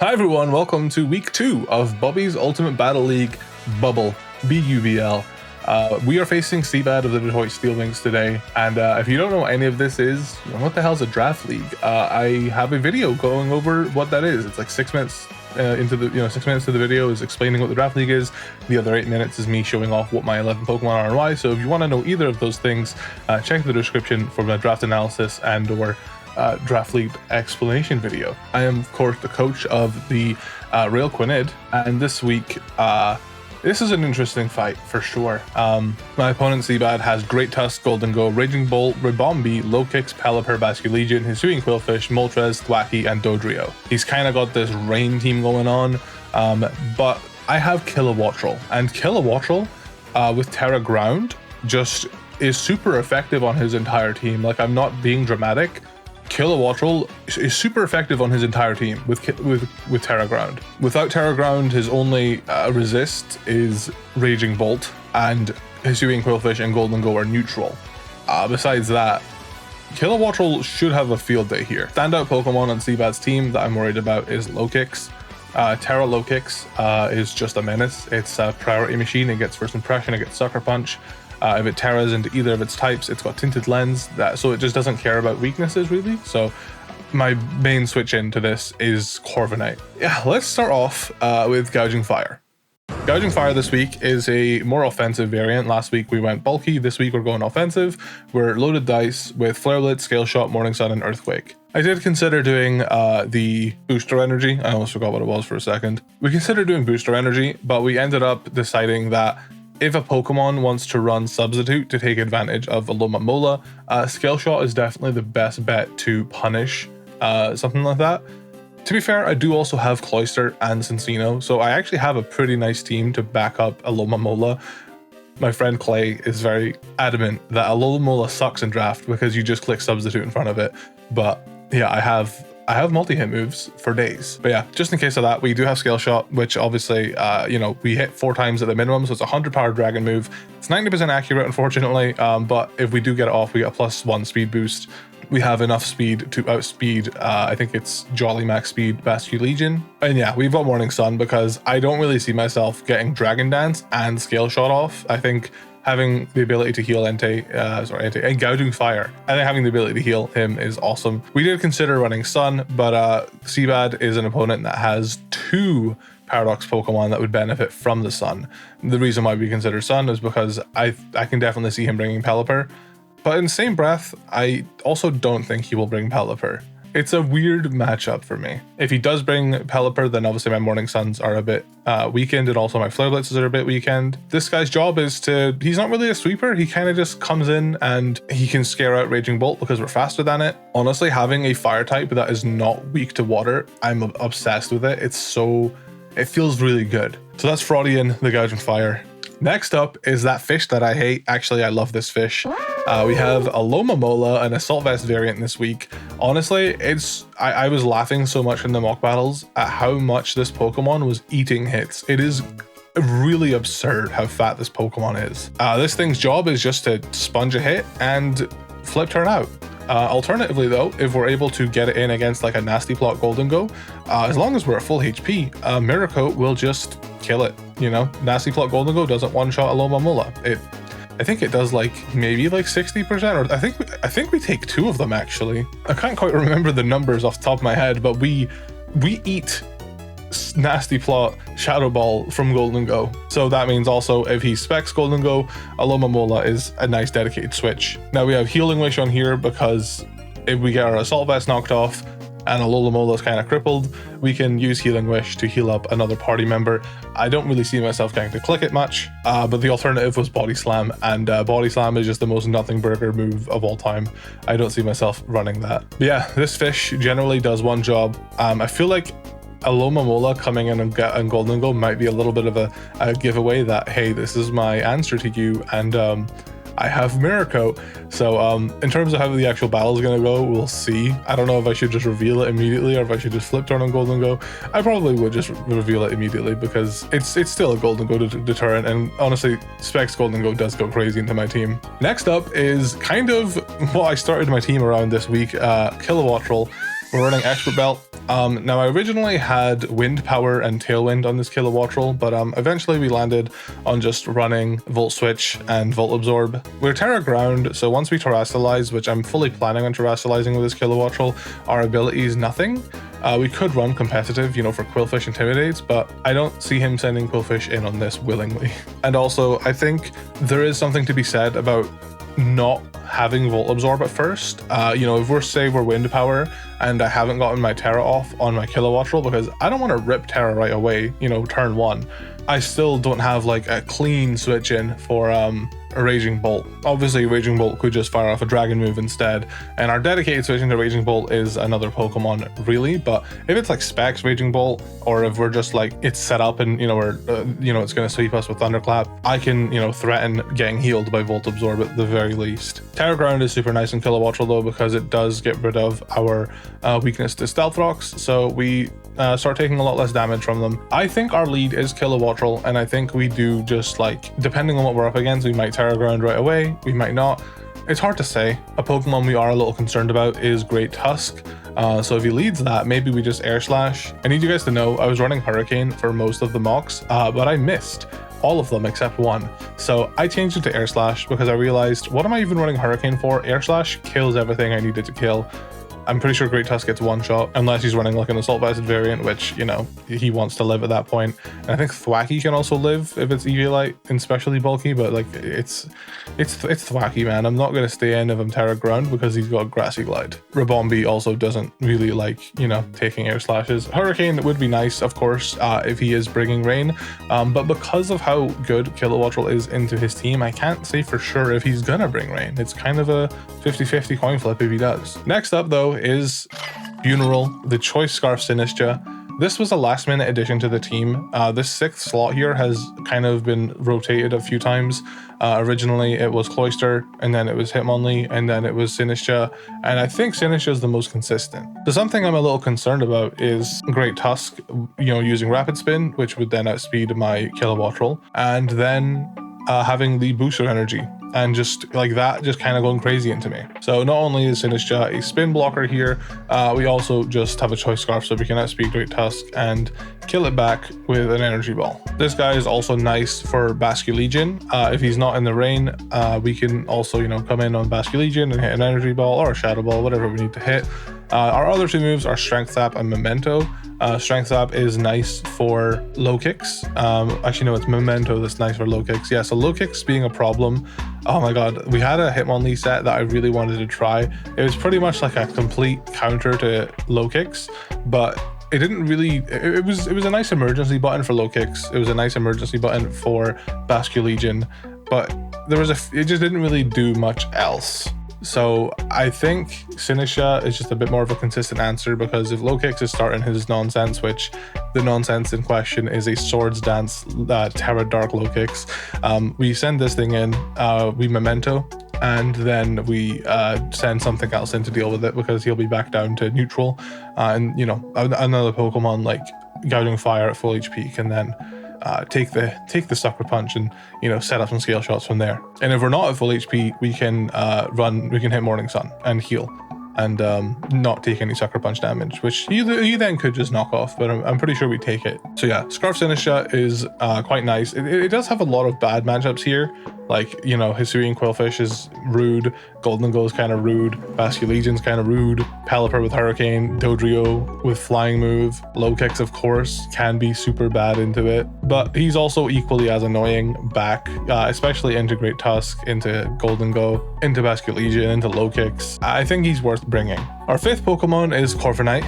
Hi everyone, welcome to week 2 of Bobby's Ultimate Battle League BUBL, BUBL. We are facing Seabad of the Detroit Steel Wings today, and if you don't know what any of this is, what the hell's a draft league? I have a video going over what that is. It's like 6 minutes into the 6 minutes of the video is explaining what the draft league is. The other 8 minutes is me showing off what my 11 Pokemon are and why. So if you want to know either of those things, check the description for my draft analysis and or draft league explanation video. I am of course the coach of the Rail Quanid, and this week this is an interesting fight for sure. My opponent Seabad has Great Tusk, Golden Go, Raging Bolt, Ribombee, Low Kicks, Pelipper, Basculegion, Hisuian Quillfish, Moltres, Thwackey, and Dodrio. He's kind of got this rain team going on, but I have Kilowattrel, and Kilowattrel with Terra Ground just is super effective on his entire team. Like, I'm not being dramatic. Kilowattrel is super effective on his entire team with Terra Ground. Without Terra Ground, his only resist is Raging Bolt, and Hisuian Quillfish and Golden Go are neutral. Besides that, Kilowattrel should have a field day here. Standout Pokemon on Seabad's team that I'm worried about is Low Kicks. Terra Low Kicks is just a menace. It's a priority machine. It gets first impression, it gets Sucker Punch. If it terras into either of its types, it's got Tinted Lens, so it just doesn't care about weaknesses really. So my main switch into this is Corviknight. Yeah, let's start off with Gouging Fire. Gouging Fire this week is a more offensive variant. Last week we went bulky, this week we're going offensive. We're loaded dice with Flare Blitz, Scale Shot, Morning Sun, and Earthquake. I did consider doing the Booster Energy. I almost forgot what it was for a second. We considered doing Booster Energy, but we ended up deciding that if a Pokemon wants to run Substitute to take advantage of Immovable, Scale Shot is definitely the best bet to punish something like that. To be fair, I do also have Cloyster and Cincino, so I actually have a pretty nice team to back up Immovable. My friend Clay is very adamant that Immovable sucks in draft because you just click Substitute in front of it. But yeah, I have multi-hit moves for days. But yeah, just in case of that, we do have Scale Shot, which obviously, we hit 4 times at the minimum, so it's a 100 power dragon move. It's 90% accurate, unfortunately, but if we do get it off, we get a +1 speed boost. We have enough speed to outspeed, I think it's Jolly Max Speed Basculegion. And yeah, we've got Morning Sun because I don't really see myself getting Dragon Dance and Scale Shot off. I think having the ability to heal Entei and Gouging Fire, and then having the ability to heal him is awesome. We did consider running Sun, but Seabad is an opponent that has 2 Paradox Pokemon that would benefit from the Sun. The reason why we consider Sun is because I can definitely see him bringing Pelipper, but in the same breath, I also don't think he will bring Pelipper. It's a weird matchup for me. If he does bring Pelipper, then obviously my Morning Suns are a bit weakened, and also my Flare Blitzes are a bit weakened. This guy's job is he's not really a sweeper. He kind of just comes in and he can scare out Raging Bolt because we're faster than it. Honestly, having a fire type that is not weak to water, I'm obsessed with it. It feels really good. So that's Fraudian, the Gouging Fire. Next up is that fish that I hate. Actually, I love this fish. We have a Immovable, an Assault Vest variant this week. Honestly, I was laughing so much in the mock battles at how much this Pokemon was eating hits. It is really absurd how fat this Pokemon is. This thing's job is just to sponge a hit and flip turn out. Alternatively though, if we're able to get it in against like a Nasty Plot Golden Go, as long as we're at full HP, Miracle will just kill it. Nasty Plot Golden Go doesn't one-shot Immovable. I think it does maybe 60%, or I think we take 2 of them actually. I can't quite remember the numbers off the top of my head, but we eat Nasty Plot Shadow Ball from Golden Go. So that means also if he specs Golden Go, Immovable is a nice dedicated switch. Now we have Healing Wish on here because if we get our Assault Vest knocked off and Immovable is kind of crippled, we can use Healing Wish to heal up another party member. I don't really see myself getting to click it much, but the alternative was Body Slam, and Body Slam is just the most nothing burger move of all time. I don't see myself running that. But yeah, this fish generally does one job. I feel like Immovable coming in and Golden Go might be a little bit of a giveaway that, hey, this is my answer to you, and I have Miracle. So in terms of how the actual battle is going to go, we'll see. I don't know if I should just reveal it immediately or if I should just flip turn on Golden Go. I probably would just reveal it immediately because it's still a Golden Go deterrent, and honestly, Specs Golden Go does go crazy into my team. Next up is kind of what I started my team around this week, Kilowattrel. We're running Expert Belt. Now I originally had wind power and tailwind on this Kilowattrel, but eventually we landed on just running Volt Switch and Volt Absorb. We're Terra Ground, so once we Terrasilize, which I'm fully planning on Terrasalizing with this Kilowattrel, our ability is nothing. We could run competitive, you know, for Quillfish Intimidates, but I don't see him sending Quillfish in on this willingly. And also, I think there is something to be said about not having Volt Absorb at first. You know, if we're wind power and I haven't gotten my Terra off on my Kilowattrel because I don't want to rip Terra right away, you know, turn 1, I still don't have like a clean switch in for a Raging Bolt. Obviously, Raging Bolt could just fire off a Dragon move instead, and our dedicated switch into Raging Bolt is another Pokemon, really. But if it's like Specs Raging Bolt, or if we're just like it's set up and you know we're it's going to sweep us with Thunderclap, I can threaten getting healed by Volt Absorb at the very least. Terra Ground is super nice in Kilowattrel though because it does get rid of our weakness to Stealth Rocks, so we start taking a lot less damage from them. I think our lead is Kilowattrel, and I think we do just like, depending on what we're up against, we might Terra Ground right away, we might not. It's hard to say. A Pokemon we are a little concerned about is Great Tusk. So if he leads that, maybe we just Air Slash. I need you guys to know I was running Hurricane for most of the mocks, but I missed all of them except one. So I changed it to Air Slash because I realized, what am I even running Hurricane for? Air Slash kills everything I needed to kill. I'm pretty sure Great Tusk gets one shot, unless he's running like an Assault Vest variant, which, you know, he wants to live at that point. And I think Thwacky can also live if it's Eviolite and specially bulky, but like it's Thwacky, man. I'm not going to stay in if I'm Terra Ground because he's got Grassy Glide. Rabombi also doesn't really like, you know, taking Air Slashes. Hurricane would be nice, of course, if he is bringing rain, but because of how good Kilowattrel is into his team, I can't say for sure if he's gonna bring rain. It's kind of a 50-50 coin flip if he does. Next up though is Funeral, the Choice Scarf Sinistra. This was a last minute addition to the team. This 6th slot here has kind of been rotated a few times. Originally it was Cloyster, and then it was Hitmonlee, and then it was Sinistra, and I think Sinistra is the most consistent. So something I'm a little concerned about is Great Tusk, you know, using Rapid Spin, which would then outspeed my Kilowattrel, and then having the booster energy. And just like that, just kind of going crazy into me. So not only is Sinistra a spin blocker here, we also just have a Choice Scarf so we can outspeed Great Tusk and kill it back with an Energy Ball. This guy is also nice for Basculegion. If he's not in the rain, we can also, you know, come in on Basculegion and hit an Energy Ball or a Shadow Ball, whatever we need to hit. Our other two moves are Strength Sap and Memento. Strength Sap is nice for low kicks. Actually, no, it's Memento that's nice for low kicks. Yeah, so low kicks being a problem. Oh my god, we had a Hitmonlee set that I really wanted to try. It was pretty much like a complete counter to low kicks, but it didn't really, it was a nice emergency button for low kicks. It was a nice emergency button for Basculegion, but it just didn't really do much else. So I think Sinistra is just a bit more of a consistent answer, because if low kicks is starting his nonsense, which the nonsense in question is a Swords Dance Terra Dark low kicks, we send this thing in, we Memento, and then we send something else in to deal with it, because he'll be back down to neutral, and you know, another Pokemon like Gouging Fire at full HP can then take the Sucker Punch and, you know, set up some scale shots from there. And if we're not at full HP, we can hit Morning Sun and heal and not take any Sucker Punch damage, which you then could just knock off, but I'm pretty sure we take it. So yeah, Scarf Sinistra is quite nice. It does have a lot of bad matchups here. Like, you know, Hisuian Quillfish is rude, Golden Go is kind of rude, Basculegion's kind of rude, Pelipper with Hurricane, Dodrio with Flying Move, Low Kicks, of course, can be super bad into it, but he's also equally as annoying back, especially into Great Tusk, into Golden Go, into Basculegion, into Low Kicks. I think he's worth bringing. Our 5th Pokemon is Corviknight,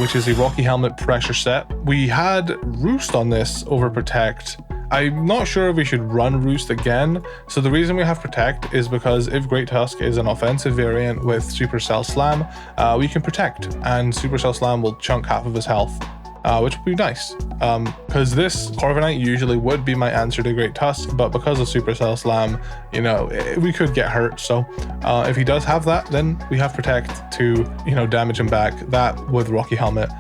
which is a Rocky Helmet pressure set. We had Roost on this over Protect. I'm not sure if we should run Roost again. So the reason we have Protect is because if Great Tusk is an offensive variant with Supercell Slam, we can Protect, and Supercell Slam will chunk half of his health, which would be nice. Because this Corviknight usually would be my answer to Great Tusk, but because of Supercell Slam, you know, we could get hurt. So if he does have that, then we have Protect to, you know, damage him back. That with Rocky Helmet,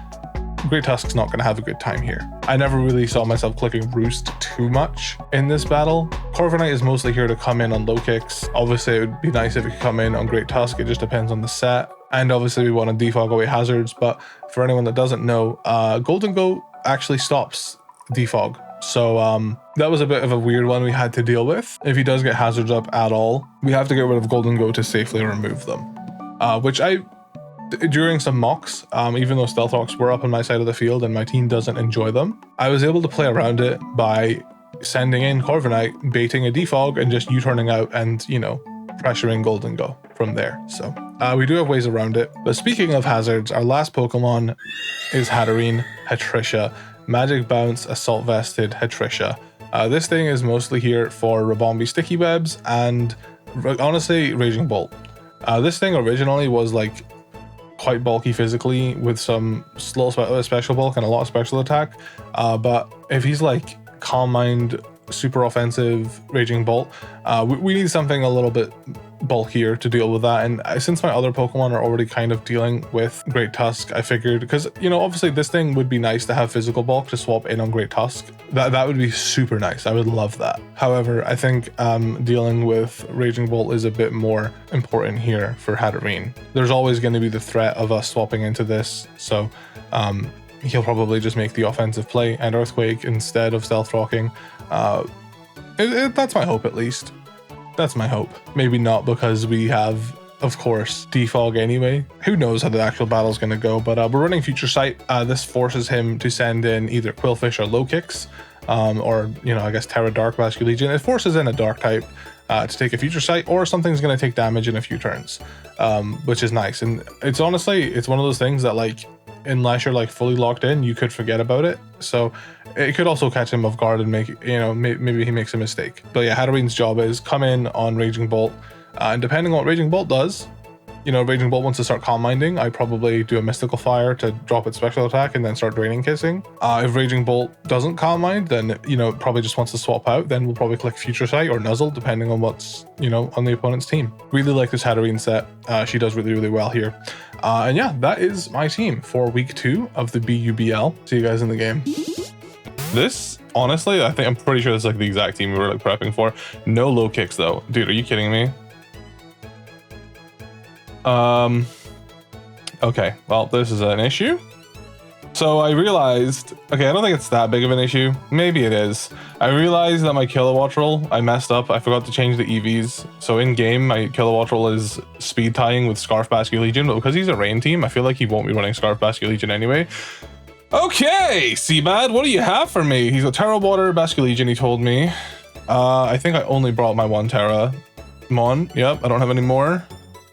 Great Tusk's not going to have a good time here. I never really saw myself clicking Roost too much in this battle. Corviknight is mostly here to come in on low kicks. Obviously, it would be nice if it could come in on Great Tusk. It just depends on the set. And obviously we want to defog away hazards, but for anyone that doesn't know, Golden Go actually stops defog. So that was a bit of a weird one we had to deal with. If he does get hazards up at all, we have to get rid of Golden Go to safely remove them. Which during some mocks, even though stealth rocks were up on my side of the field and my team doesn't enjoy them, I was able to play around it by sending in Corviknight, baiting a defog, and just U-turning out and, you know, pressuring Golden Go from there. So we do have ways around it. But speaking of hazards, our last Pokemon is Hatterene, Hetricia, Magic Bounce, Assault Vested, Hetricia. This thing is mostly here for Rabombi Sticky Webs and honestly Raging Bolt. This thing originally was like quite bulky physically with some slow special bulk and a lot of special attack. But if he's like Calm Mind, super offensive Raging Bolt, we need something a little bit bulkier to deal with that. And since my other Pokemon are already kind of dealing with Great Tusk, I figured, because, you know, obviously this thing would be nice to have physical bulk to swap in on Great Tusk. That would be super nice. I would love that. However, I think dealing with Raging Bolt is a bit more important here for Hatterene. There's always going to be the threat of us swapping into this, so he'll probably just make the offensive play and Earthquake instead of Stealth Rocking. That's my hope, at least. That's my hope. Maybe not, because we have, of course, defog anyway. Who knows how the actual battle's going to go, but we're running Future Sight. This forces him to send in either Quillfish or Low Kicks, or, you know, I guess Terra Dark Basculegion. It forces in a Dark type to take a Future Sight, or something's going to take damage in a few turns, which is nice. And it's honestly, it's one of those things that, like, unless you're like fully locked in, you could forget about it. So it could also catch him off guard and make, you know, maybe he makes a mistake. But yeah, Hatterene's job is come in on Raging Bolt, and depending on what Raging Bolt does, you know, Raging Bolt wants to start Calm Minding, I probably do a Mystical Fire to drop its special attack and then start Draining Kissing. If Raging Bolt doesn't Calm Mind, then, you know, it probably just wants to swap out. Then we'll probably click Future Sight or Nuzzle, depending on what's, you know, on the opponent's team. Really like this Hatterene set. She does really, really well here. And yeah, that is my team for week 2 of the BUBL. See you guys in the game. This, honestly, I'm pretty sure this is like the exact team we were like prepping for. No Low Kicks though. Dude, are you kidding me? Okay, well, this is an issue. So I realized, okay, I don't think it's that big of an issue. Maybe it is. I realized that my Kilowatt roll, I messed up. I forgot to change the EVs. So in game, my Kilowatt roll is speed tying with Scarf Basculegion, but because he's a rain team, I feel like he won't be running Scarf Basculegion anyway. Okay, Seabad, what do you have for me? He's a Terra Water Basculegion, he told me. I think I only brought my one Terra Mon. Yep, I don't have any more.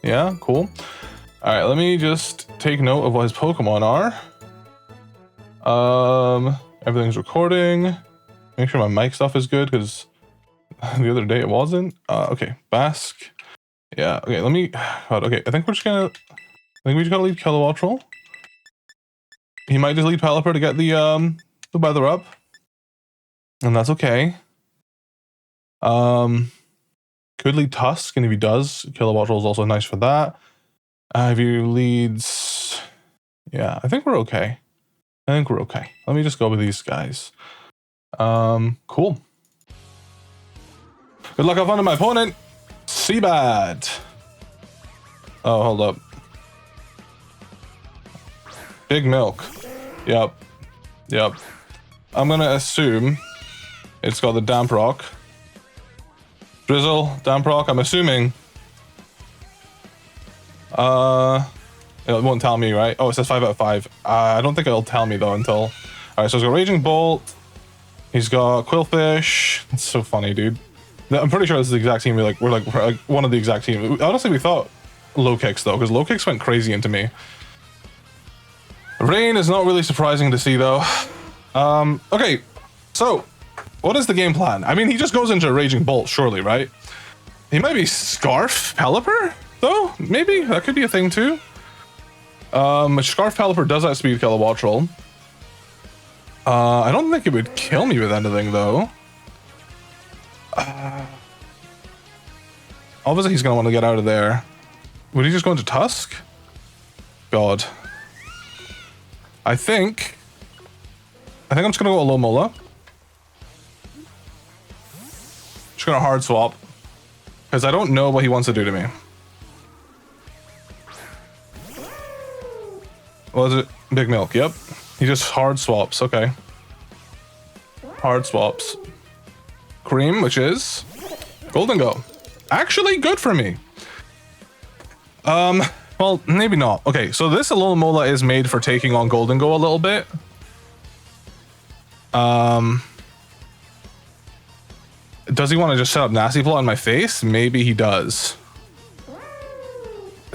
Yeah, cool. All right, let me just take note of what his Pokemon are. Everything's recording. Make sure my mic stuff is good, because the other day it wasn't. Okay, Bask. Yeah, okay, let me, God, okay, I think we just gotta leave Kilowattrel. He might just lead Pelipper to get the weather up. And that's okay. Could lead Tusk, and if he does, Kilowattrel is also nice for that. If he leads, yeah, I think we're okay. Let me just go with these guys. Cool. Good luck, have fun to my opponent, Seabad. Oh, hold up. Big Milk. Yep. I'm gonna assume it's got the Damp Rock. Drizzle, Damp Rock, I'm assuming. It won't tell me, right? Oh, it says 5 out of 5. I don't think it'll tell me though until... All right, so he's got Raging Bolt. He's got Quillfish. It's so funny, dude. I'm pretty sure this is the exact team. We're like one of the exact team. Honestly, we thought Low Kicks though, because Low Kicks went crazy into me. Rain is not really surprising to see though. Okay, so what is the game plan? I mean, he just goes into Raging Bolt, surely, right? He might be Scarf Pelipper though. Maybe that could be a thing too. Scarf Pelipper does outspeed Kilowattrel. I don't think it would kill me with anything though. Obviously he's gonna want to get out of there. Would he just go into Tusk? God. I think I'm just gonna go Alomola. Just gonna hard swap, because I don't know what he wants to do to me. Was it Big Milk? Yep. He just hard swaps. Okay. Hard swaps. Cream, which is Golden Go. Actually good for me. Well, maybe not. Okay, so this Alomola is made for taking on Golden Go a little bit. Does he want to just set up Nasty Plot in my face? Maybe he does.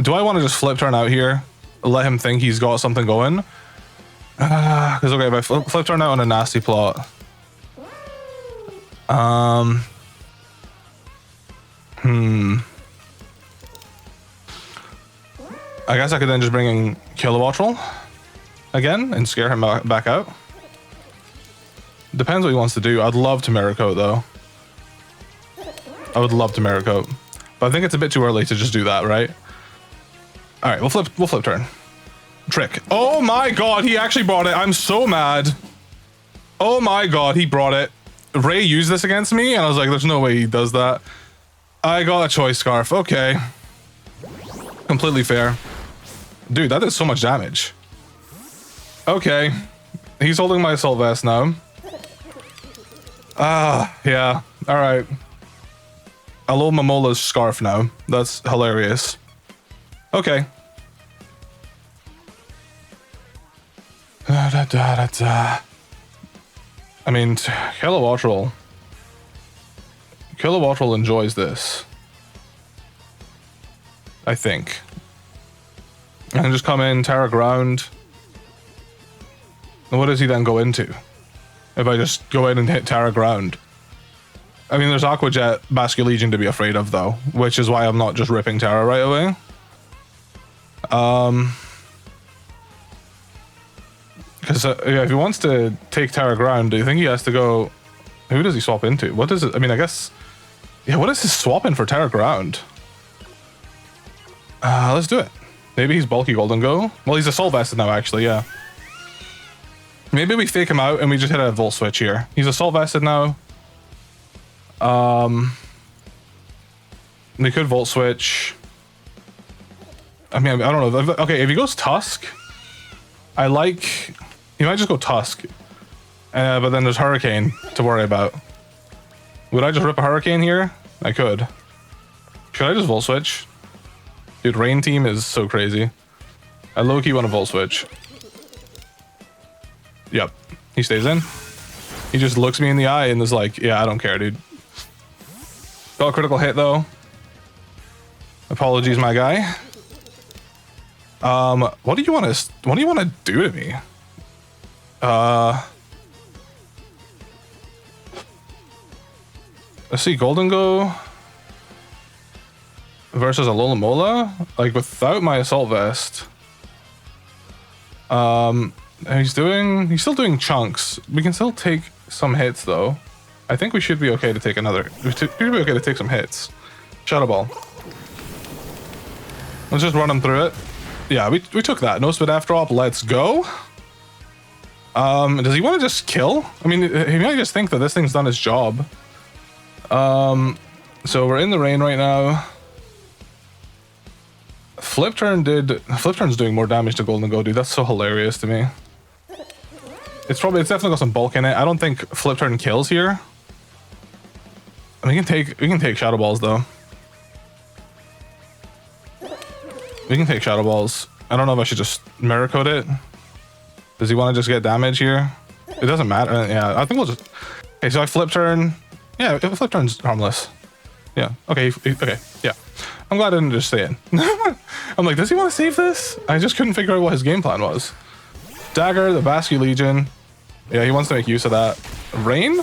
Do I want to just flip turn out here? Let him think he's got something going? Because, okay, if I flip turn out on a Nasty Plot. I guess I could then just bring in Kilowattrel again and scare him back out. Depends what he wants to do. I'd love to Mirror Coat though. I would love to Mirror Coat, but I think it's a bit too early to just do that, right? All right, we'll flip turn. Trick. Oh my god, he actually brought it. I'm so mad. Oh my god, he brought it. Ray used this against me, and I was like, there's no way he does that. I got a Choice Scarf. Okay. Completely fair. Dude, that did so much damage. Okay. He's holding my Assault Vest now. Yeah. Alright. Alomamola's scarf now. That's hilarious. Okay. I mean, Kilowattrel enjoys this. I think. And just come in, Terra Ground. And what does he then go into? If I just go in and hit Terra Ground. I mean, there's Aqua Jet, Basculegion to be afraid of though, which is why I'm not just ripping Terra right away. Because yeah, if he wants to take Terra Ground, do you think he has to go... Who does he swap into? What is it? I mean, I guess... Yeah, what is his swap in for Terra Ground? Let's do it. Maybe he's bulky Golden Go. Well, he's Assault Vested now, actually, yeah. Maybe we fake him out and we just hit a Volt Switch here. He's Assault Vested now. We could Volt Switch. I mean, I don't know. Okay, if he goes Tusk, I like... He might just go Tusk. But then there's Hurricane to worry about. Would I just rip a Hurricane here? I could. Should I just Volt Switch? Dude, Rain Team is so crazy. I low-key want to Volt Switch. Yep. He stays in. He just looks me in the eye and is like, yeah, I don't care, dude. Got a critical hit, though. Apologies, my guy. What do you want to do to me? Let's see, Golden Go versus a Alomola, like without my Assault Vest. He's still doing chunks. We can still take some hits though. I think we should be okay to take another. We should be okay to take some hits. Shadow Ball. Let's just run him through it. Yeah, we took that. No Spit F drop. Let's go. Does he want to just kill? I mean, he might just think that this thing's done its job. So we're in the rain right now. Flip Turn's doing more damage to Golden Go, dude. That's so hilarious to me. It's definitely got some bulk in it. I don't think Flip Turn kills here. I mean, we can take Shadow Balls though. We can take Shadow Balls. I don't know if I should just Mirror Coat it. Does he want to just get damage here? It doesn't matter. Yeah, I think we'll just... Okay, so I Flip Turn. Yeah, Flip Turn's harmless. Yeah, okay, okay, yeah. I'm glad I didn't just stay in. I'm like, does he want to save this? I just couldn't figure out what his game plan was. Dagger, the Basculegion. Yeah, he wants to make use of that. Rain?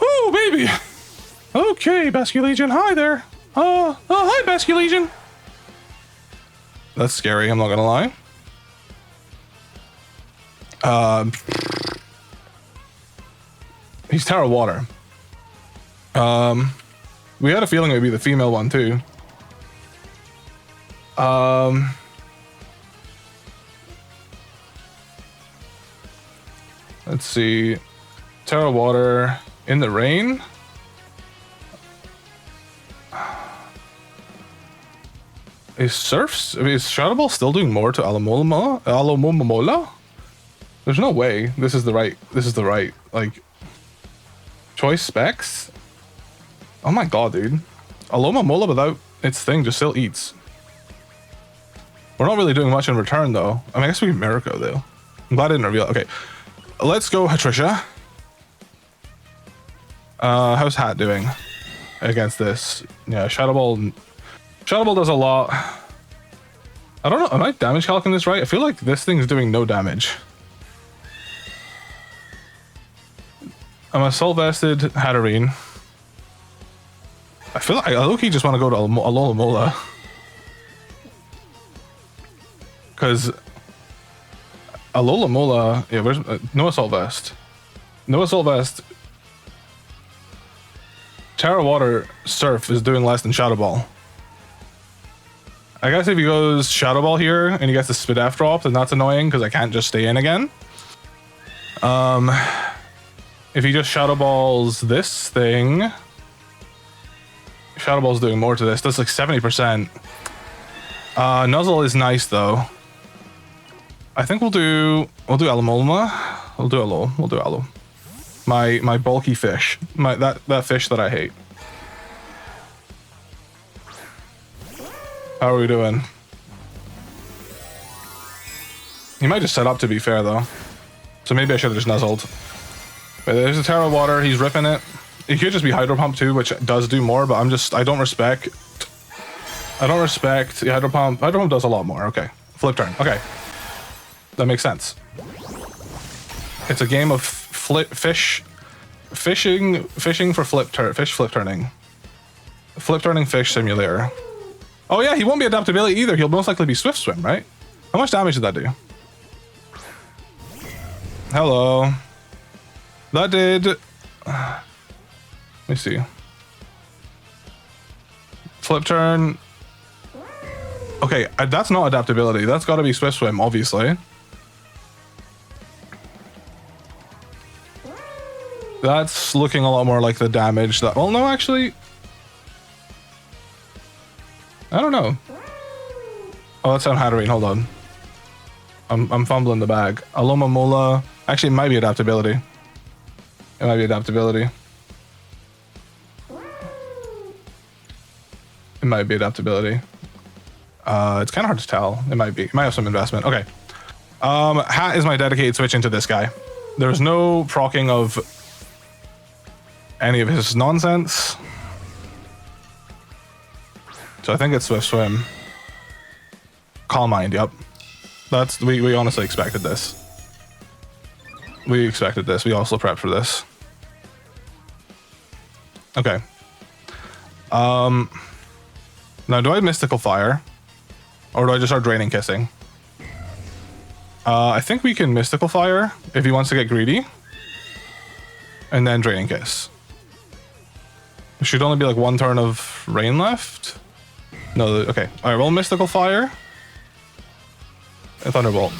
Oh, baby! Okay, Basculegion, hi there. Oh, hi, Basculegion. That's scary, I'm not gonna lie. He's Terra Water. We had a feeling it would be the female one too. Let's see. Terra Water in the rain. Is Shadow Ball still doing more to Alomomola? There's no way this is the right, like, choice specs. Oh my god, dude. Alomomola without its thing just still eats. We're not really doing much in return, though. I mean, I guess we can Miracle, though. I'm glad I didn't reveal it. Okay, let's go, Hatrisha. How's Hat doing against this? Yeah, Shadow Ball does a lot. I don't know, am I damage calculating this right? I feel like this thing's doing no damage. I'm Assault Vested Hatterene. I feel like I low-key just want to go to Alomomola. Because Alomomola, yeah, where's no Assault Vest. No Assault Vest. Terra Water Surf is doing less than Shadow Ball. I guess if he goes Shadow Ball here and he gets the Spidef drop, then that's annoying because I can't just stay in again. If he just Shadow Balls this thing, Shadow Ball's doing more to this. That's like 70%. Nuzzle is nice though. I think we'll do Alomolma. We'll do Alo. My bulky fish. That fish that I hate. How are we doing? He might just set up, to be fair though. So maybe I should have just nuzzled. But there's a Terra Water, he's ripping it. It could just be Hydro Pump too, which does do more, but I don't respect the Hydro Pump. Hydro Pump does a lot more. Okay. Flip turn. Okay. That makes sense. It's a game of fishing for fish flip turning. Flip turning fish simulator. Oh yeah, he won't be adaptability either. He'll most likely be Swift Swim, right? How much damage did that do? Hello. That did... Let me see. Flip turn. Okay, that's not adaptability. That's got to be Swift Swim, obviously. That's looking a lot more like the damage that... Well, no, actually... I don't know. Oh, that's on Hatterene. Hold on. I'm fumbling the bag. Alomomola. Actually, it might be adaptability. It might be adaptability. It might be adaptability. It's kind of hard to tell. It might be. It might have some investment. Okay. Hat is my dedicated switch into this guy. There's no proccing of any of his nonsense. So I think it's Swift Swim. Calm Mind, yep. That's we honestly expected this. We expected this. We also prepped for this. Okay. Now do I Mystical Fire? Or do I just start Draining Kissing? I think we can Mystical Fire if he wants to get greedy. And then Draining Kiss. There should only be like one turn of rain left. No, okay. Alright, we'll Mystical Fire. And Thunderbolt.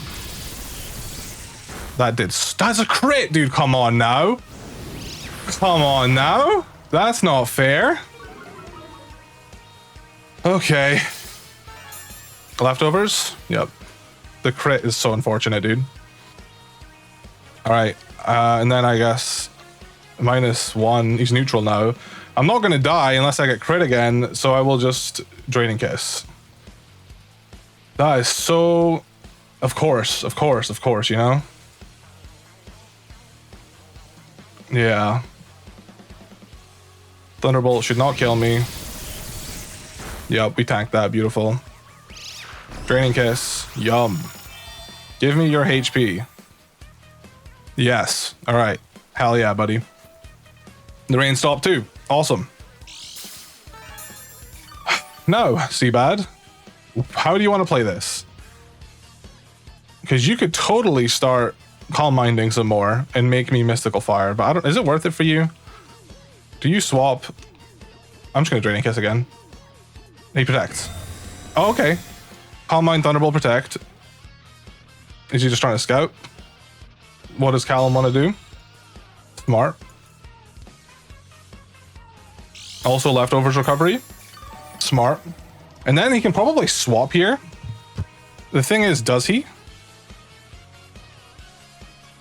That's a crit, dude. Come on now. Come on now. That's not fair. Okay. Leftovers? Yep. The crit is so unfortunate, dude. Alright. And then I guess -1. He's neutral now. I'm not going to die unless I get crit again, so I will just Draining Kiss. That is so... Of course, you know? Yeah. Thunderbolt should not kill me. Yep, we tanked that. Beautiful. Draining Kiss. Yum. Give me your HP. Yes. Alright. Hell yeah, buddy. The rain stopped too. Awesome. No, Seabad. How do you want to play this? Because you could totally start Calm Minding some more and make me Mystical Fire, but I don't... Is it worth it for you? Do you swap? I'm just going to Draining Kiss again. He protects. Oh, okay. Calm Mind, Thunderbolt, Protect. Is he just trying to scout? What does Callum want to do? Smart. Also Leftovers Recovery. Smart. And then he can probably swap here. The thing is, does he?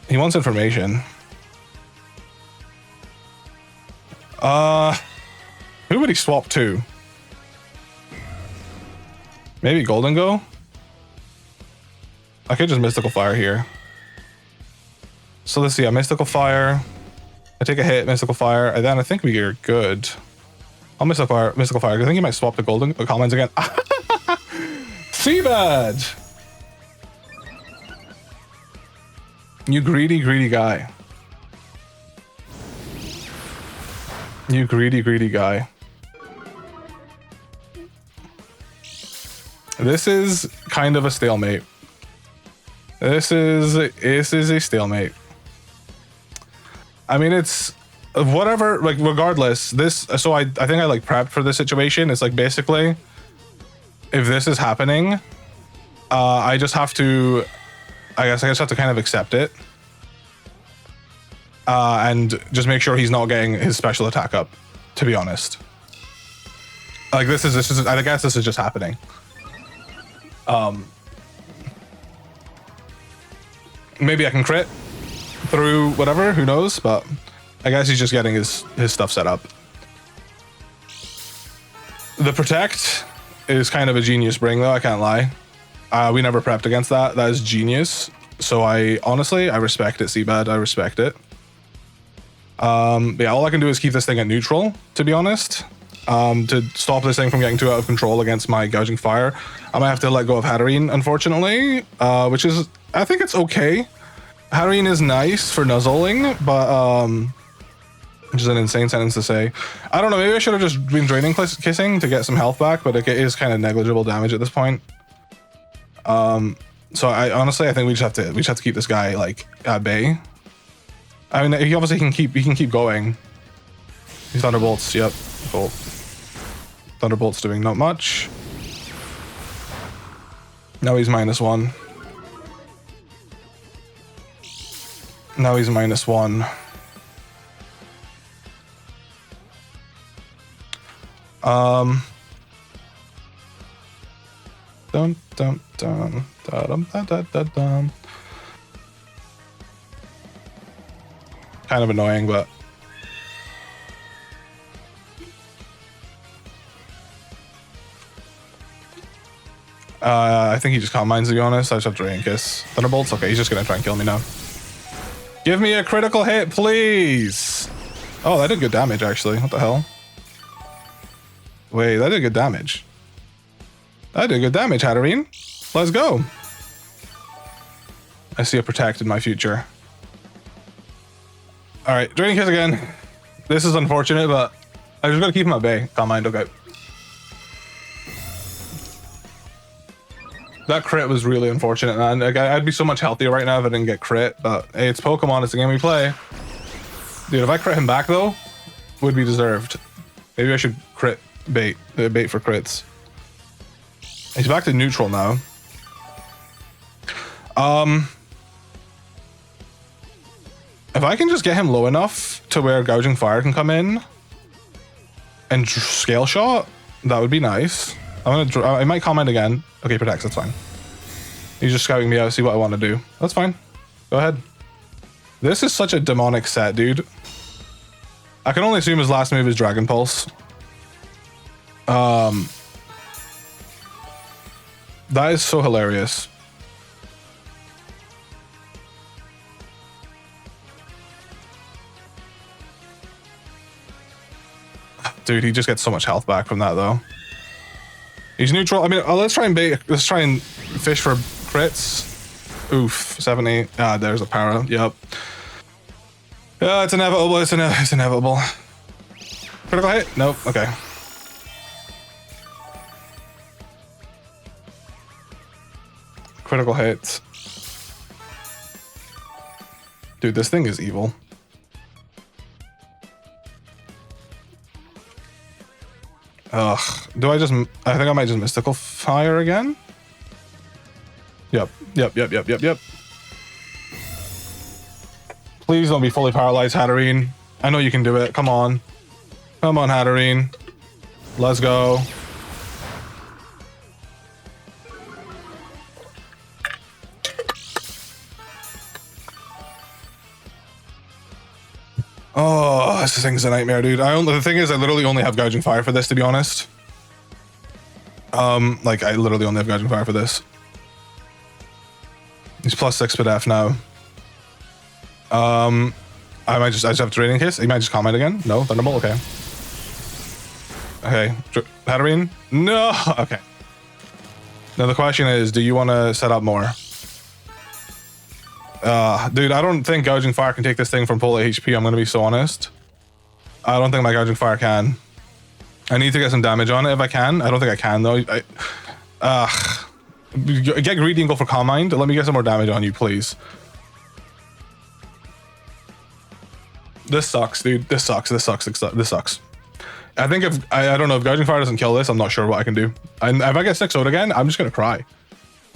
He wants information. Who would he swap to? Maybe Golden Go? I could just Mystical Fire here. So let's see, a Mystical Fire. I take a hit, Mystical Fire, and then I think we are good. I'll Mystical Fire, because I think he might swap to Golden Calm Minds again. Seabed! You greedy, greedy guy. You greedy, greedy guy. This is kind of a stalemate. This is a stalemate. I mean, it's whatever, like, regardless, this, so I think I like prepped for this situation. It's like, basically, if this is happening, I just have to, I guess have to kind of accept it. And just make sure he's not getting his special attack up, to be honest. Like, this is, I guess this is just happening. Maybe I can crit through whatever, who knows, but I guess he's just getting his stuff set up. The protect is kind of a genius bring though, I can't lie. We never prepped against that. That is genius. So I honestly respect it, Seabed. I respect it. Yeah, all I can do is keep this thing at neutral, to be honest. To stop this thing from getting too out of control against my Gouging Fire, I might have to let go of Hatterene, unfortunately, which is, I think it's okay. Hatterene is nice for nuzzling, but, which is an insane sentence to say. I don't know, maybe I should have just been Draining Kissing to get some health back, but it is kind of negligible damage at this point. So I honestly, I think we just have to keep this guy, like, at bay. I mean, he obviously can keep going. These Thunderbolts, yep, cool. Thunderbolt's doing not much. Now he's -1. Now he's -1. Dum dum dum dum dum dum dum. Kind of annoying, but I think he just Calm Minds, to be honest. I just have Drain Kiss. Thunderbolts? Okay, he's just gonna try and kill me now. Give me a critical hit, please! Oh, that did good damage, actually. What the hell? Wait, that did good damage. That did good damage, Hatterene. Let's go. I see a protect in my future. Alright, Draining Kiss again. This is unfortunate, but I'm just gonna keep him at bay. Calm Mind, okay. That crit was really unfortunate, man. Like, I'd be so much healthier right now if I didn't get crit, but hey, it's Pokemon, it's the game we play. Dude, if I crit him back though, would be deserved. Maybe I should crit bait for crits. He's back to neutral now. If I can just get him low enough to where Gouging Fire can come in and Scale Shot, that would be nice. I might comment again. Okay, protects, that's fine. He's just scouting me out, see what I want to do. That's fine. Go ahead. This is such a demonic set, dude. I can only assume his last move is Dragon Pulse. That is so hilarious. Dude, he just gets so much health back from that, though. He's neutral. I mean, let's try and fish for crits. Oof, 70. Ah, there's a para. Yep. Yeah, it's inevitable. It's inevitable. Critical hit? Nope. Okay. Critical hit. Dude, this thing is evil. Ugh. I think I might just Mystical Fire again? Yep. Please don't be fully paralyzed, Hatterene. I know you can do it. Come on. Come on, Hatterene. Let's go. Oh, this thing's a nightmare, dude. The thing is, I literally only have Gouging Fire for this, to be honest. Like, I literally only have Gouging Fire for this. He's +6 PDF now. I just have to Radiant Kiss. He might just comment again. No, Thunderbolt. Okay. Okay, Hatterene. No. Okay. Now the question is, do you want to set up more? Dude, I don't think Gouging Fire can take this thing from full HP. I'm gonna be so honest. I don't think my Gouging Fire can. I need to get some damage on it if I can. I don't think I can though. Get greedy and go for Calm Mind. Let me get some more damage on you, please. This sucks, dude. This sucks. This sucks. This sucks. I think if I don't know if Gouging Fire doesn't kill this, I'm not sure what I can do. And if I get 6-0'd again, I'm just gonna cry.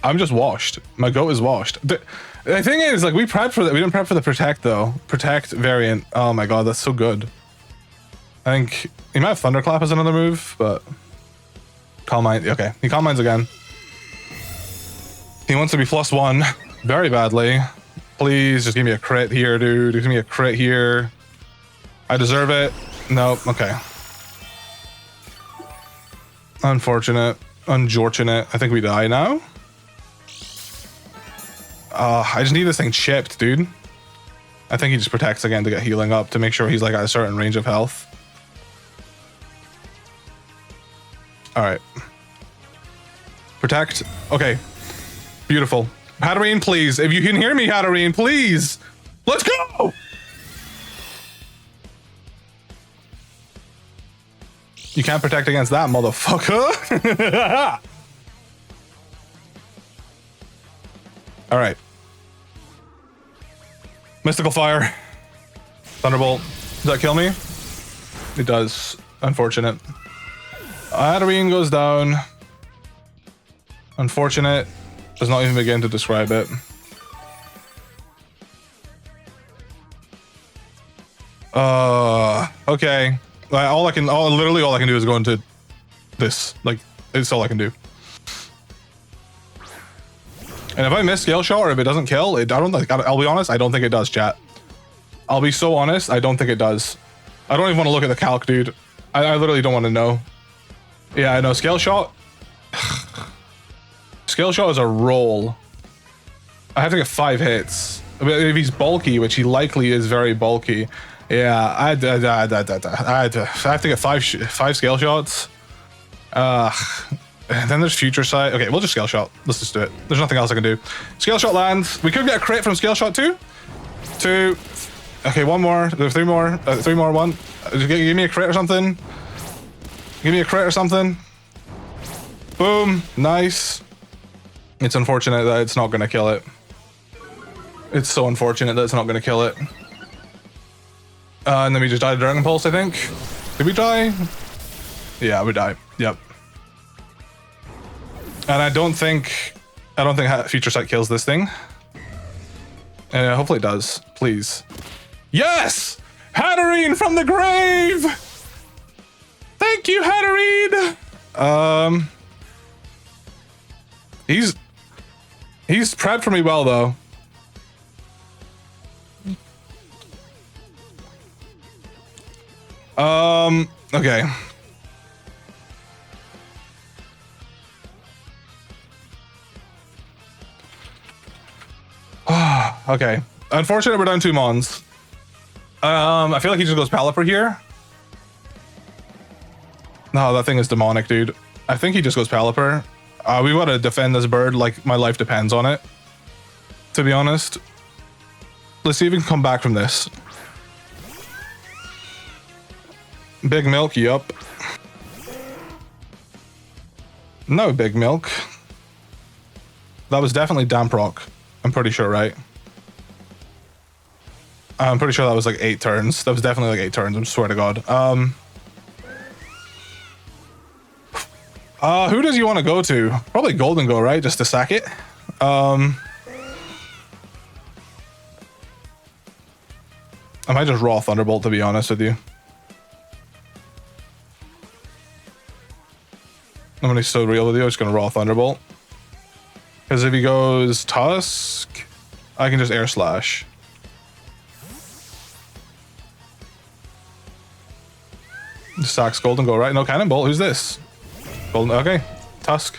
I'm just washed. My goat is washed. The thing is, like, we prepped for that. We didn't prep for the protect though. Protect variant. Oh my god, that's so good. I think he might have Thunderclap as another move, but Calm Mind. Okay, he Calm Minds again. He wants to be +1 very badly. Please just give me a crit here, dude. Give me a crit here. I deserve it. Nope. Okay. Unfortunate. Unfortunate. I think we die now. I just need this thing chipped, dude. I think he just protects again to get healing up to make sure he's like at a certain range of health. All right. Protect. Okay. Beautiful. Hatterene, please. If you can hear me, Hatterene, please. Let's go. You can't protect against that, motherfucker. All right. Mystical Fire. Thunderbolt. Does that kill me? It does. Unfortunate. Hatterene goes down. Unfortunate. Does not even begin to describe it. Okay. Literally all I can do is go into this. Like, it's all I can do. And if I miss Scale Shot or if it doesn't kill, I'll be honest, I don't think it does, chat. I'll be so honest, I don't think it does. I don't even want to look at the calc, dude. I literally don't want to know. Yeah, I know. Scale Shot. Scale Shot is a roll. I have to get 5 hits. If he's bulky, which he likely is very bulky. Yeah, I have to get 5 Scale Shots. And then there's Future Sight. Okay, we'll just Scale Shot. Let's just do it. There's nothing else I can do. Scale Shot lands. We could get a crit from Scale Shot too. 2. Okay, 1 more. There's 3 more. 3 more. 1. Give me a crit or something. Give me a crit or something. Boom. Nice. It's unfortunate that it's not going to kill it. It's so unfortunate that it's not going to kill it. And then we just died of Dragon Pulse, I think. Did we die? Yeah, we died. Yep. And I don't think Future Sight kills this thing. And hopefully it does. Please. Yes! Hatterene from the grave! Thank you, Hatterene! He's prepped for me well, though. Okay. Okay. Unfortunately, we're down 2 Mons. I feel like he just goes Pelipper here. No, that thing is demonic, dude. I think he just goes Pelipper. We want to defend this bird like my life depends on it. To be honest. Let's see if we can come back from this. Big Milk, yup. No Big Milk. That was definitely Damp Rock. I'm pretty sure, right? I'm pretty sure that was like 8 turns. That was definitely like 8 turns, I swear to God. Who does he want to go to? Probably Golden Go, right? Just to sack it. I might just raw Thunderbolt, to be honest with you. I'm gonna be so real with you, I'm just gonna raw Thunderbolt. Because if he goes Tusk, I can just Air Slash. Sacks Golden Go, right? No Cannonball. Who's this? Golden. Okay. Tusk.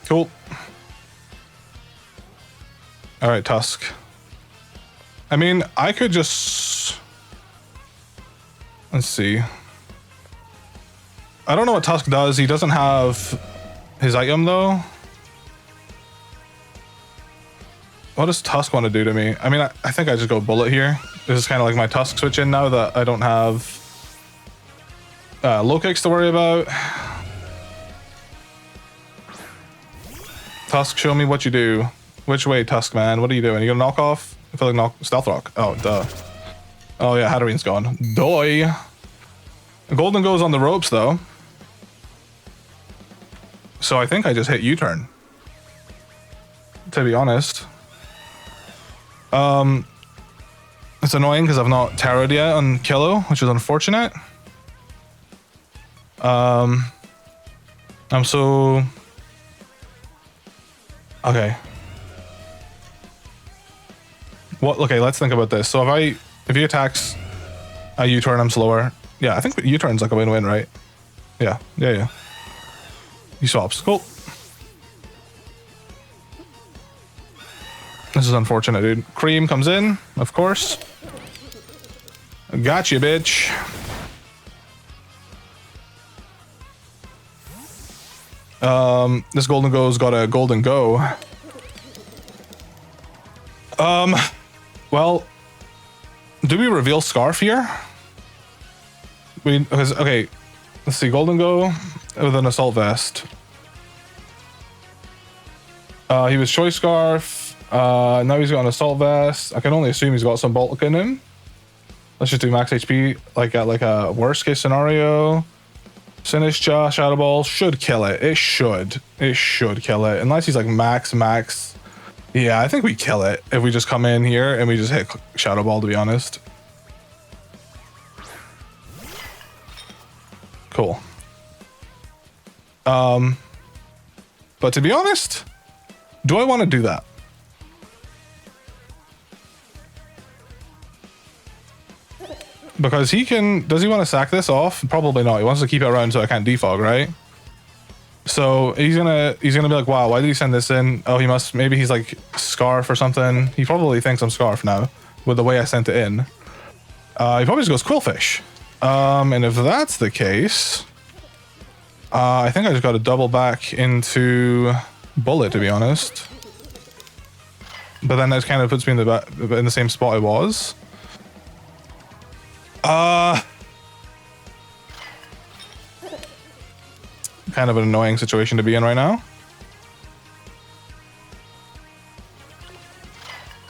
Cool. All right, Tusk. I mean, I could just... Let's see. I don't know what Tusk does. He doesn't have his item, though. What does Tusk want to do to me? I mean, I think I just go Bullet here. This is kind of like my Tusk switch in now that I don't have low kicks to worry about. Tusk, show me what you do. Which way, Tusk, man? What are you doing? You gonna knock off? I feel like Stealth Rock. Oh, duh. Oh, yeah, Hatterene's gone. Doy. Golden goes on the ropes, though. So I think I just hit U-turn. To be honest. It's annoying because I've not taroted yet on Kilo, which is unfortunate. I'm so... Okay. What? Okay, let's think about this. So if he attacks a U-turn, I'm slower. Yeah, I think U-turn's like a win-win, right? Yeah. He swaps. Cool. This is unfortunate, dude. Cream comes in, of course. Gotcha, bitch. This Golden Go's got a Golden Go. Well, do we reveal Scarf here? Okay, let's see, Golden Go with an Assault Vest. He was Choice Scarf. Now he's got an Assault Vest. I can only assume he's got some bulk in him. Let's just do max HP, like a worst case scenario. Sinistra, Shadow Ball should kill it. It should kill it. Unless he's like max. Yeah, I think we kill it if we just come in here and we just hit Shadow Ball, to be honest. Cool. But to be honest, do I want to do that? Because does he want to sack this off? Probably not. He wants to keep it around so I can't defog, right? So he's gonna be like, wow, why did he send this in? Oh, maybe he's like Scarf or something. He probably thinks I'm Scarf now with the way I sent it in. He probably just goes Quillfish. And if that's the case, I think I just got to double back into Bullet, to be honest. But then that kind of puts me in the same spot I was. Kind of an annoying situation to be in right now.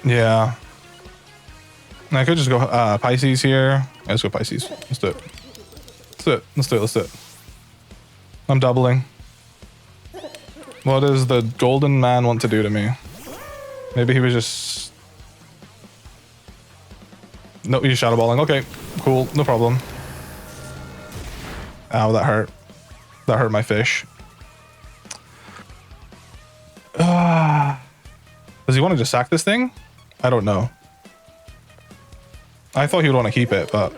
Yeah. I could just go Pisces here. Yeah, let's go Pisces. Let's do it. I'm doubling. What does the golden man want to do to me? Maybe he was just... No, he's shadow balling. Okay, cool. No problem. Ow, that hurt. That hurt my fish. Does he want to just sack this thing? I don't know. I thought he would want to keep it, but...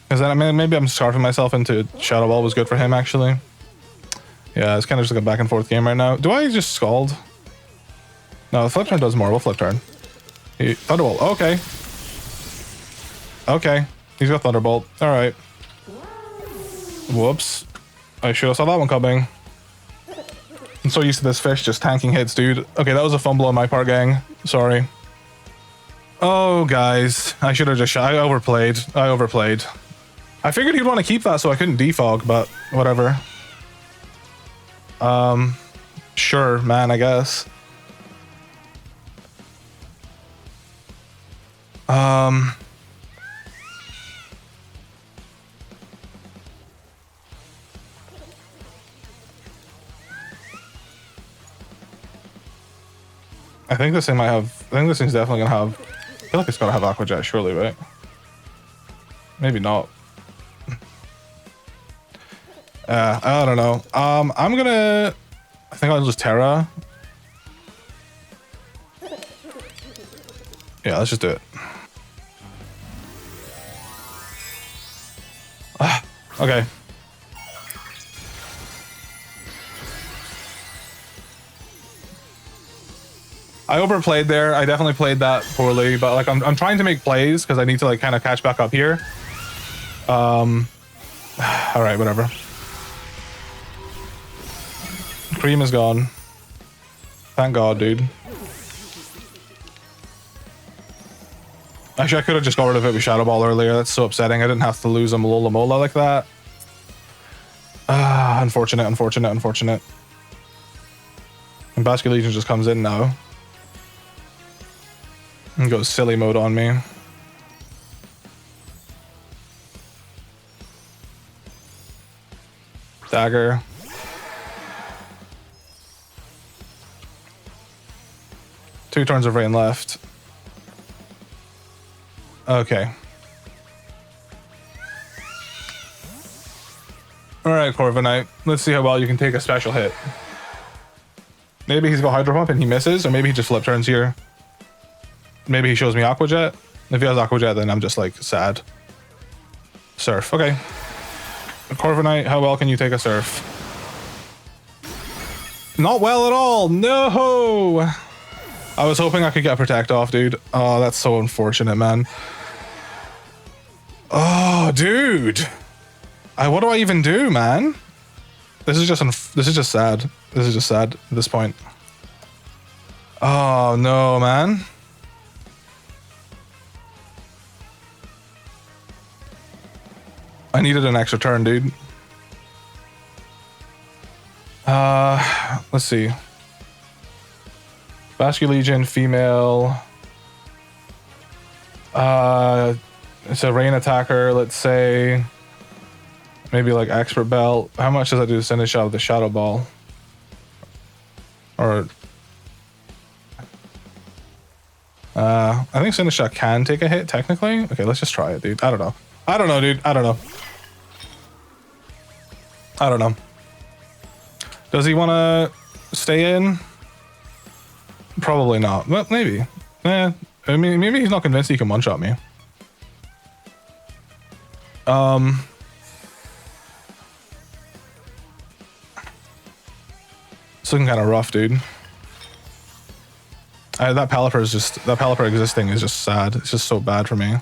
Is that, I mean, maybe I'm scarfing myself into Shadow Ball was good for him, actually. Yeah, it's kind of just like a back and forth game right now. Do I just Scald? No, the flip turn does more. We'll flip turn. Thunderbolt. Okay. Okay. He's got Thunderbolt. All right. Whoops. I should have saw that one coming. I'm so used to this fish just tanking hits, dude. Okay, that was a fumble on my part, gang. Sorry. Oh, guys. I should have just I overplayed. I figured he'd want to keep that so I couldn't defog, but whatever. Sure, man, I guess. I think this thing might have... I think this thing's definitely gonna have... I feel like it's gotta have Aqua Jet, surely, right? Maybe not. I don't know. I'm gonna... I think I'll just Terra. Yeah, let's just do it. Okay. I overplayed there. I definitely played that poorly, but like I'm trying to make plays because I need to like kind of catch back up here. All right, whatever. Cream is gone. Thank God, dude. Actually, I could have just got rid of it with Shadow Ball earlier. That's so upsetting. I didn't have to lose a Malola Mola like that. Unfortunate, unfortunate, unfortunate. And Basket Legion just comes in now. And goes silly mode on me. Dagger. Two turns of rain left. Okay. Alright, Corviknight. Let's see how well you can take a special hit. Maybe he's got Hydro Pump and he misses, or maybe he just flip turns here. Maybe he shows me Aqua Jet. If he has Aqua Jet, then I'm just like sad. Surf. Okay. Corviknight, how well can you take a Surf? Not well at all. No! I was hoping I could get Protect off, dude. Oh, that's so unfortunate, man. Oh, dude. What do I even do, man? This is just sad. This is just sad at this point. Oh, no, man. I needed an extra turn, dude. Let's see. Basket Legion, female. It's a rain attacker, let's say. Maybe like Expert Belt. How much does that do to finish out with the Shadow Ball? Or I think Sinistcha can take a hit technically. Okay, let's just try it, dude. I don't know. I don't know, dude. I don't know. I don't know. Does he want to stay in? Probably not. Well, maybe. I mean, maybe he's not convinced he can one-shot me. It's looking kind of rough, dude. That Pelipper existing is just sad. It's just so bad for me.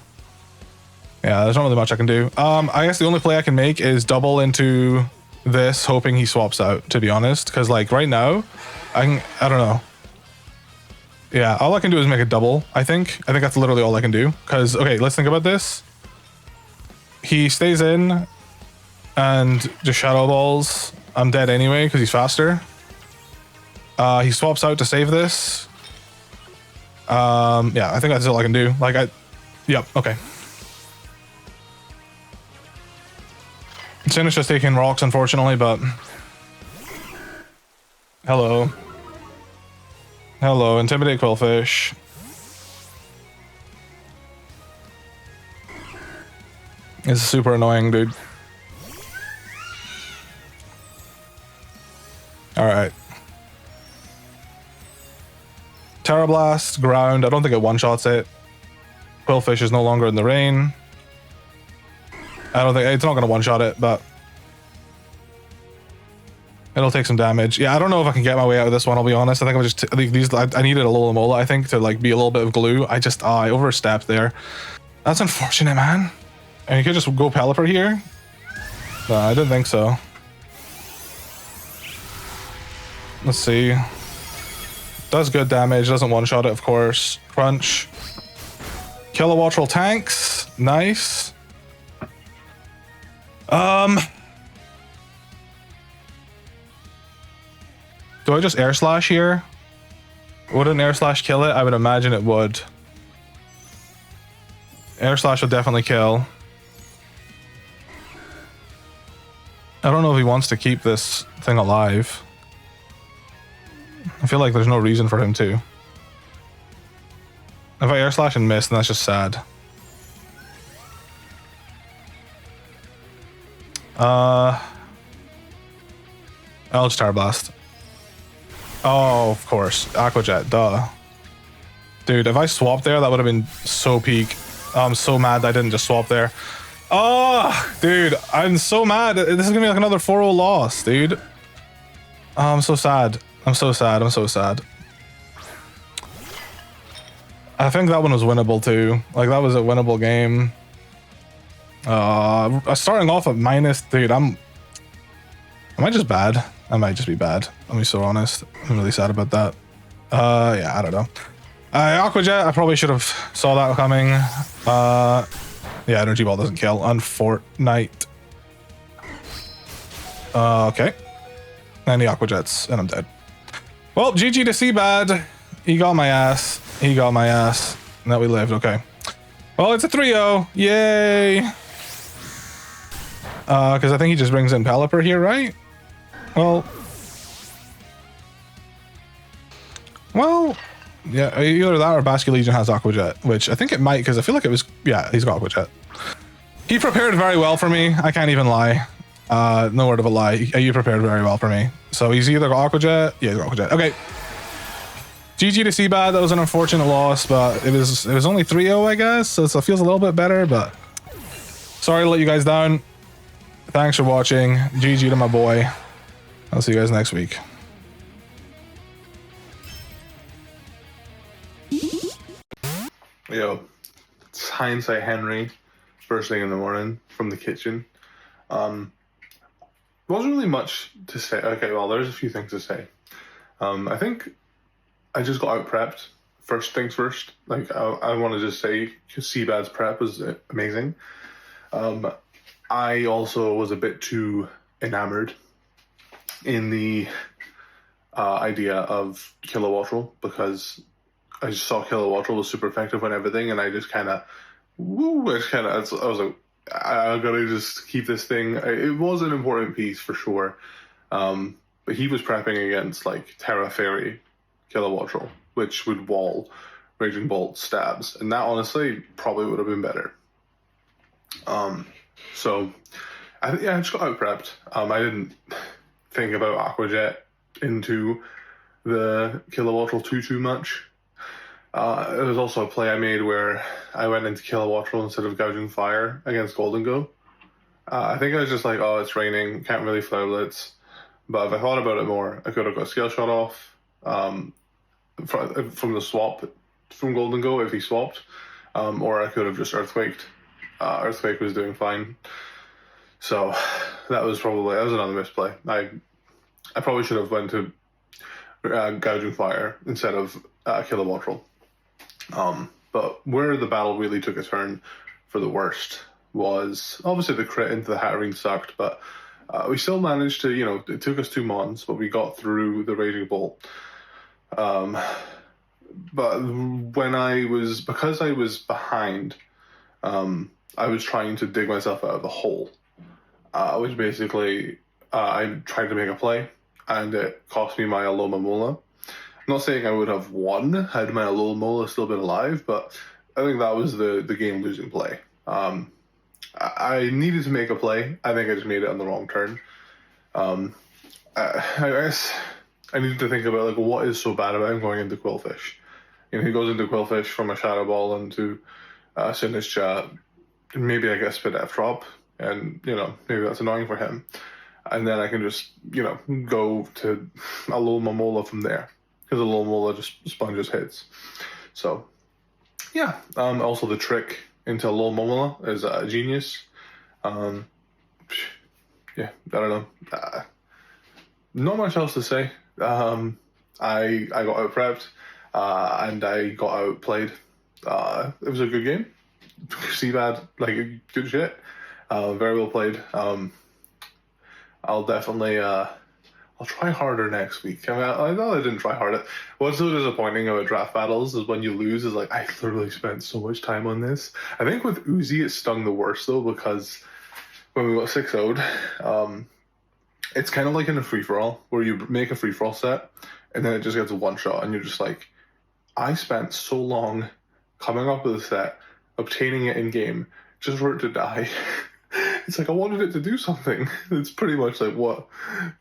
Yeah, there's not really much I can do. I guess the only play I can make is double into this, hoping he swaps out, to be honest. Because like right now, I don't know. Yeah, all I can do is make a double, I think. I think that's literally all I can do. Because, okay, let's think about this. He stays in and just Shadow Balls. I'm dead anyway because he's faster. He swaps out to save this. Yeah, I think that's all I can do. Yep, okay. Sinner's just taking rocks, unfortunately, but... Hello. Hello, Intimidate Quillfish. It's super annoying, dude. Alright. Terra Blast, ground. I don't think it one-shots it. Quillfish is no longer in the rain. I don't think it's not going to one-shot it, but it'll take some damage. Yeah, I don't know if I can get my way out of this one. I'll be honest. I think I needed a Lola Mola, I think, to like be a little bit of glue. I overstepped there. That's unfortunate, man. And you could just go Pelipper here. No, I didn't think so. Let's see. Does good damage. Doesn't one-shot it, of course. Crunch. Kilowattrel tanks. Nice. Do I just Air Slash here? Would an Air Slash kill it? I would imagine it would. Air Slash would definitely kill. I don't know if he wants to keep this thing alive. I feel like there's no reason for him to. If I Air Slash and miss, then that's just sad. I'll just Terra Blast. Oh, of course. Aqua Jet, duh. Dude, if I swapped there, that would have been so peak. I'm so mad I didn't just swap there. Oh, dude, I'm so mad. This is gonna be like another 4-0 loss, dude. Oh, I'm so sad. I'm so sad. I'm so sad. I think that one was winnable too. Like, that was a winnable game. Starting off at minus, dude, am I just bad? I might just be bad. I'll be so honest. I'm really sad about that. Yeah, I don't know. Aqua Jet, I probably should have saw that coming. Yeah, Energy Ball doesn't kill on Fortnite. Okay. And the Aqua Jets, and I'm dead. Well, GG to Seabad. He got my ass. He got my ass. And that we lived, okay. Well, it's a 3-0. Yay. Because I think he just brings in Pelipper here, right? Well, yeah, either that or Basque Legion has Aqua Jet, which I think it might, because I feel like it was, yeah, he's got Aqua Jet. He prepared very well for me. I can't even lie. No word of a lie. You prepared very well for me. So he's either got Aqua Jet. Yeah, he's got Aqua Jet. Okay. GG to Seabad. That was an unfortunate loss, but it was only 3-0, I guess. So it feels a little bit better, but sorry to let you guys down. Thanks for watching. GG to my boy. I'll see you guys next week. Yo, it's Hindsight Henry, first thing in the morning from the kitchen. Wasn't really much to say. Okay, well, there's a few things to say. I think I just got out prepped. First things first. Like, I want to just say Seabad's prep was amazing. I also was a bit too enamored in the idea of Kilowattrel, because I just saw Kilowattrel was super effective on everything, and I just kind of, I was like, I gotta just keep this thing. It was an important piece for sure, but he was prepping against like Terra Fairy Kilowattrel, which would wall Raging Bolt stabs, and that honestly probably would have been better. So I just got out prepped. I didn't think about Aqua Jet into the Kilowattrel too much. It was also a play I made where I went into Kilowattrel instead of Gouging Fire against Golden Go. I think I was just like, oh, it's raining, can't really Flower Blitz. But if I thought about it more, I could have got Scale Shot off from the swap from Golden Go if he swapped, or I could have just Earthquaked. Earthquake was doing fine. So that was another misplay. I probably should have went to Gouging Fire instead of Kilowattrel. But where the battle really took a turn for the worst was obviously the crit into the Hatterene sucked, but we still managed to, it took us 2 months, but we got through the Raging Bolt. But because I was behind, I was trying to dig myself out of the hole, which basically I tried to make a play, and it cost me my Alomomola. I'm not saying I would have won had my Alomomola still been alive, but I think that was the game-losing play. I needed to make a play. I think I just made it on the wrong turn. I guess I needed to think about like what is so bad about him going into Quillfish. He goes into Quillfish from a Shadow Ball into Sinistcha. Maybe I get Spit F drop, and maybe that's annoying for him. And then I can just go to a little Momola from there, because a little Momola just sponges hits. So yeah. Also the trick into a little Momola is genius. Yeah, I don't know. Not much else to say. I got out prepped, and I got outplayed. It was a good game. Seabad, like, good shit. Very well played. I'll definitely I'll try harder next week. I know I didn't try hard. What's so disappointing about draft battles is when you lose is like, I literally spent so much time on this. I think with Uzi it stung the worst though, because when we got 6-0'd, it's kind of like in a free-for-all where you make a free-for-all set and then it just gets a one-shot and you're just like, I spent so long coming up with a set, obtaining it in game, just for it to die. it's like I wanted it to do something. It's pretty much like what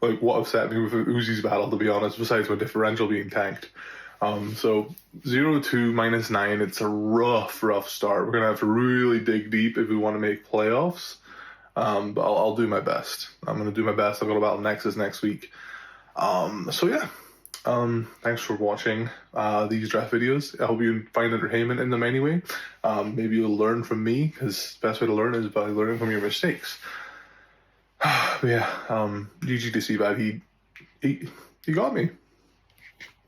upset me with Uzi's battle, to be honest, besides my differential being tanked. So 0-2 -9, it's a rough start. We're gonna have to really dig deep if we want to make playoffs. But I'll do my best. I'm gonna do my best. I've got a battle next week. So yeah. Thanks for watching these draft videos. I hope you find entertainment in them anyway. Maybe you'll learn from me, because the best way to learn is by learning from your mistakes. But yeah, GG to CBAD. He got me.